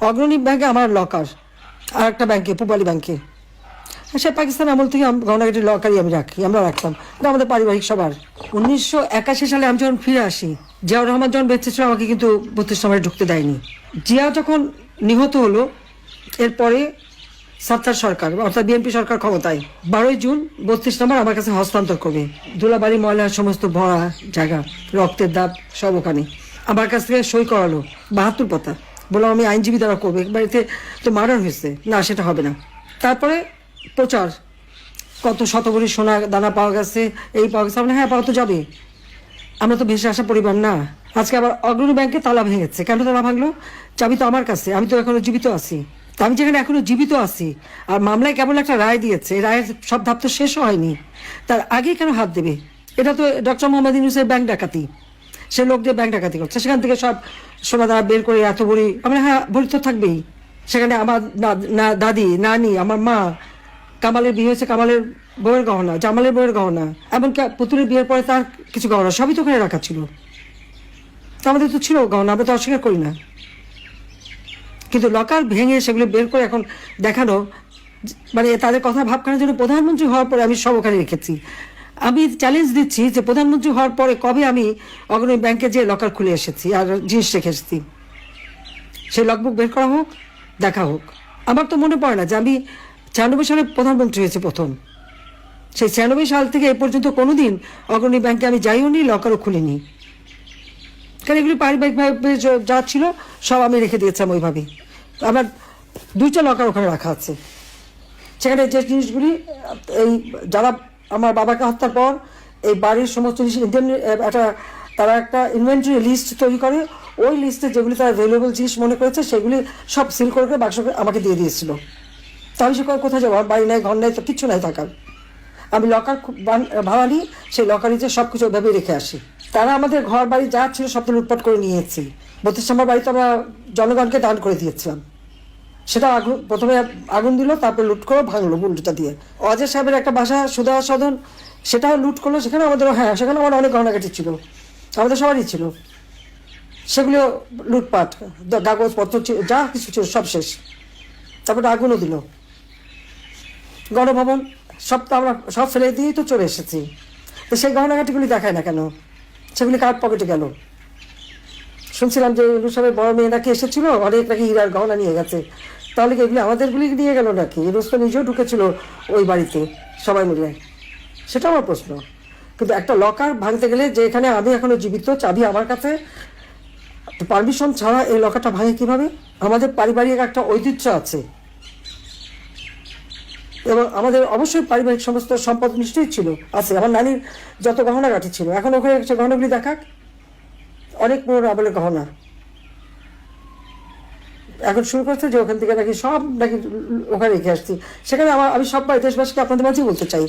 অগ্রণী ব্যাংকে আমার লকার, আর একটা ব্যাংকে পূবালী ব্যাংকে। সে পাকিস্তান আমল থেকে গহনাগাটির লকারই আমি রাখি, আমরা রাখতাম, এটা আমাদের পারিবারিক সবার। 1981 সালে আমি যখন ফিরে আসি, জিয়াউর রহমান যখন বেঁচে ছিল আমাকে কিন্তু 32 নম্বরে ঢুকতে দেয়নি। জিয়া যখন নিহত হলো, এরপরে সাত্তার সরকার অর্থাৎ বিএনপি সরকার ক্ষমতায়, 12 জুন 32 নম্বর আমার কাছে হস্তান্তর করবে। ধুলাবাড়ি ময়লার সমস্ত ভরা জায়গা, রক্তের দাগ সব ওখানে। আমার কাছ থেকে সই করালো 72 পাতা, বললাম আমি আইনজীবী দ্বারা করবে, বাড়িতে তো মার্ডার হয়েছে, না সেটা হবে না। তারপরে প্রচার, কত শতভরি সোনা দানা পাওয়া গেছে, এই পাওয়া গেছে, হ্যাঁ পাওয়া তো যাবে, আমরা তো ভেসে আসা পরিবার না। আজকে আবার অগ্রণী ব্যাংকে তালা ভেঙেছে, কেন তালা ভাঙলো? চাবি তো আমার কাছে, আমি তো এখনো জীবিত আছি। আমি যেখানে এখনো জীবিত আছি আর মামলায় কেবল একটা রায় দিয়েছে, রায়ের সব ধাপ তো শেষ হয়নি, তার আগে কেন হাত দেবে? এটা তো ডক্টর মোহাম্মদ ইউনূসের ব্যাংক ডাকাতি, সে লোক দিয়ে ব্যাংক ডাকাতি করছে, সেখান থেকে সব সোনা দানা বের করে এত ভরি, আমরা হ্যাঁ ভরি তো থাকবেই। সেখানে আমার দাদি, নানি, আমার মা, কামালের বিয়ে হয়েছে, কামালের বউয়ের গহনা, জামালের বউয়ের গহনা, এমনকি পুতুলের বিয়ের পরে তার কিছু গহনা সবই তো ওখানে রাখা ছিল। তো আমাদের তো ছিল গহনা, আমরা তো অস্বীকার করি না। কিন্তু লকার ভেঙে সেগুলো বের করে এখন দেখানো, মানে তাদের কথা ভাবখানার জন্য প্রধানমন্ত্রী হওয়ার পরে আমি সব ওখানে রেখেছি। আমি চ্যালেঞ্জ দিচ্ছি যে প্রধানমন্ত্রী হওয়ার পরে কবে আমি অগ্রণী ব্যাংকে যে লকার খুলে এসেছি আর জিনিস রেখে এসেছি, সেই লগবুক বের করা হোক, দেখা হোক। আমার তো মনে পড়ে না যে আমি 96 সালে প্রধানমন্ত্রী হয়েছে প্রথম, সেই 96 সাল থেকে এ পর্যন্ত কোনোদিন অগ্রণী ব্যাংকে আমি যাইও নি, লকারও খুলিনি। কারণ এগুলি পারিবারিকভাবে যা ছিল সব আমি রেখে দিয়েছিলাম ওইভাবেই। আমার 2টা লকার ওখানে রাখা আছে, সেখানে যে জিনিসগুলি এই যারা আমার বাবাকে হত্যার পর এই বাড়ির সমস্ত জিনিস একটা তারা একটা ইনভেন্টরি লিস্ট তৈরি করে, ওই লিস্টে যেগুলি তারা ভ্যালুয়েবল জিনিস মনে করেছে সেগুলি সব সিল করে বাক্স আমাকে দিয়ে দিয়েছিল। তো আমি সে কোথায় যাবো, বাড়ি নাই, ঘর নাই, তো কিচ্ছু নাই থাকার। আমি লকার ভাড়া নিই, সেই লকারে যে সব কিছু ওইভাবেই রেখে আসি। তারা আমাদের ঘর বাড়ি যা ছিল সব তো লুটপাট করে নিয়েছি। 32 নম্বর বাড়িতে আমরা জনগণকে দান করে দিয়েছিলাম, সেটা প্রথমে আগুন দিল, তারপরে লুট করে ভাঙলো উল্টোটা দিয়ে। অজয় সাহেবের একটা বাসা সুধা সদন, সেটাও লুট করলো, সেখানে আমাদের হ্যাঁ সেখানে আমার অনেক গহনাগাটি ছিল, আমাদের সবারই ছিল, সেগুলো লুটপাট, কাগজপত্র যা কিছু ছিল সব শেষ। তারপরে আগুনও দিল। গণভবন সব তো আমরা সব ফেলে দিয়েই তো চলে এসেছি। তো সেই গহনাগাটিগুলি দেখায় না কেন? সেগুলি কার পকেটে গেল? শুনছিলাম যে ইউনূস সাহেবের বড় মেয়ে নাকি এসেছিল, অনেক নাকি হীরার গহনা নিয়ে গেছে। তাহলে কি এগুলি আমাদেরগুলি নিয়ে গেল নাকি? ইউনূস তো নিজেও ঢুকেছিল ওই বাড়িতে সবাই মিলে, সেটা আমার প্রশ্ন। কিন্তু একটা লকার ভাঙতে গেলে, যে এখানে আমি এখনো জীবিত, চাবি আমার কাছে, পারমিশন ছাড়া এই লকারটা ভাঙে কিভাবে? আমাদের পারিবারিক একটা ঐতিহ্য আছে এবং আমাদের অবশ্যই পারিবারিক সমস্ত সম্পদ নিশ্চয়ই ছিল, আছে। আমার নানির যত গহনাগাটি ছিল, এখন ওখানে সে গহনাগুলি দেখাক, অনেক পুরোনো আমলের গহনা। এখন শুরু করছে যে ওখান থেকে নাকি সব নাকি ওখানে রেখে আসছি। সেখানে আমি সব দেশবাসীকে আপনাদের মাঝেই বলতে চাই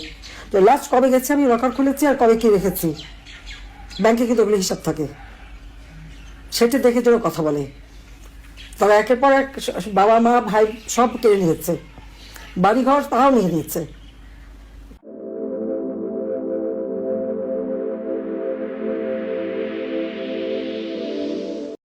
যে লাস্ট কবে গেছে আমি লকার খুলেছি আর কবে কি রেখেছি। ব্যাংকে কিন্তু ওগুলো হিসাব থাকে, সেটি দেখে যেন কথা বলে। তারা একের পর এক বাবা মা ভাই সব কেড়ে নিয়েছে, বাড়িঘর তারাও নিয়ে নিচ্ছে।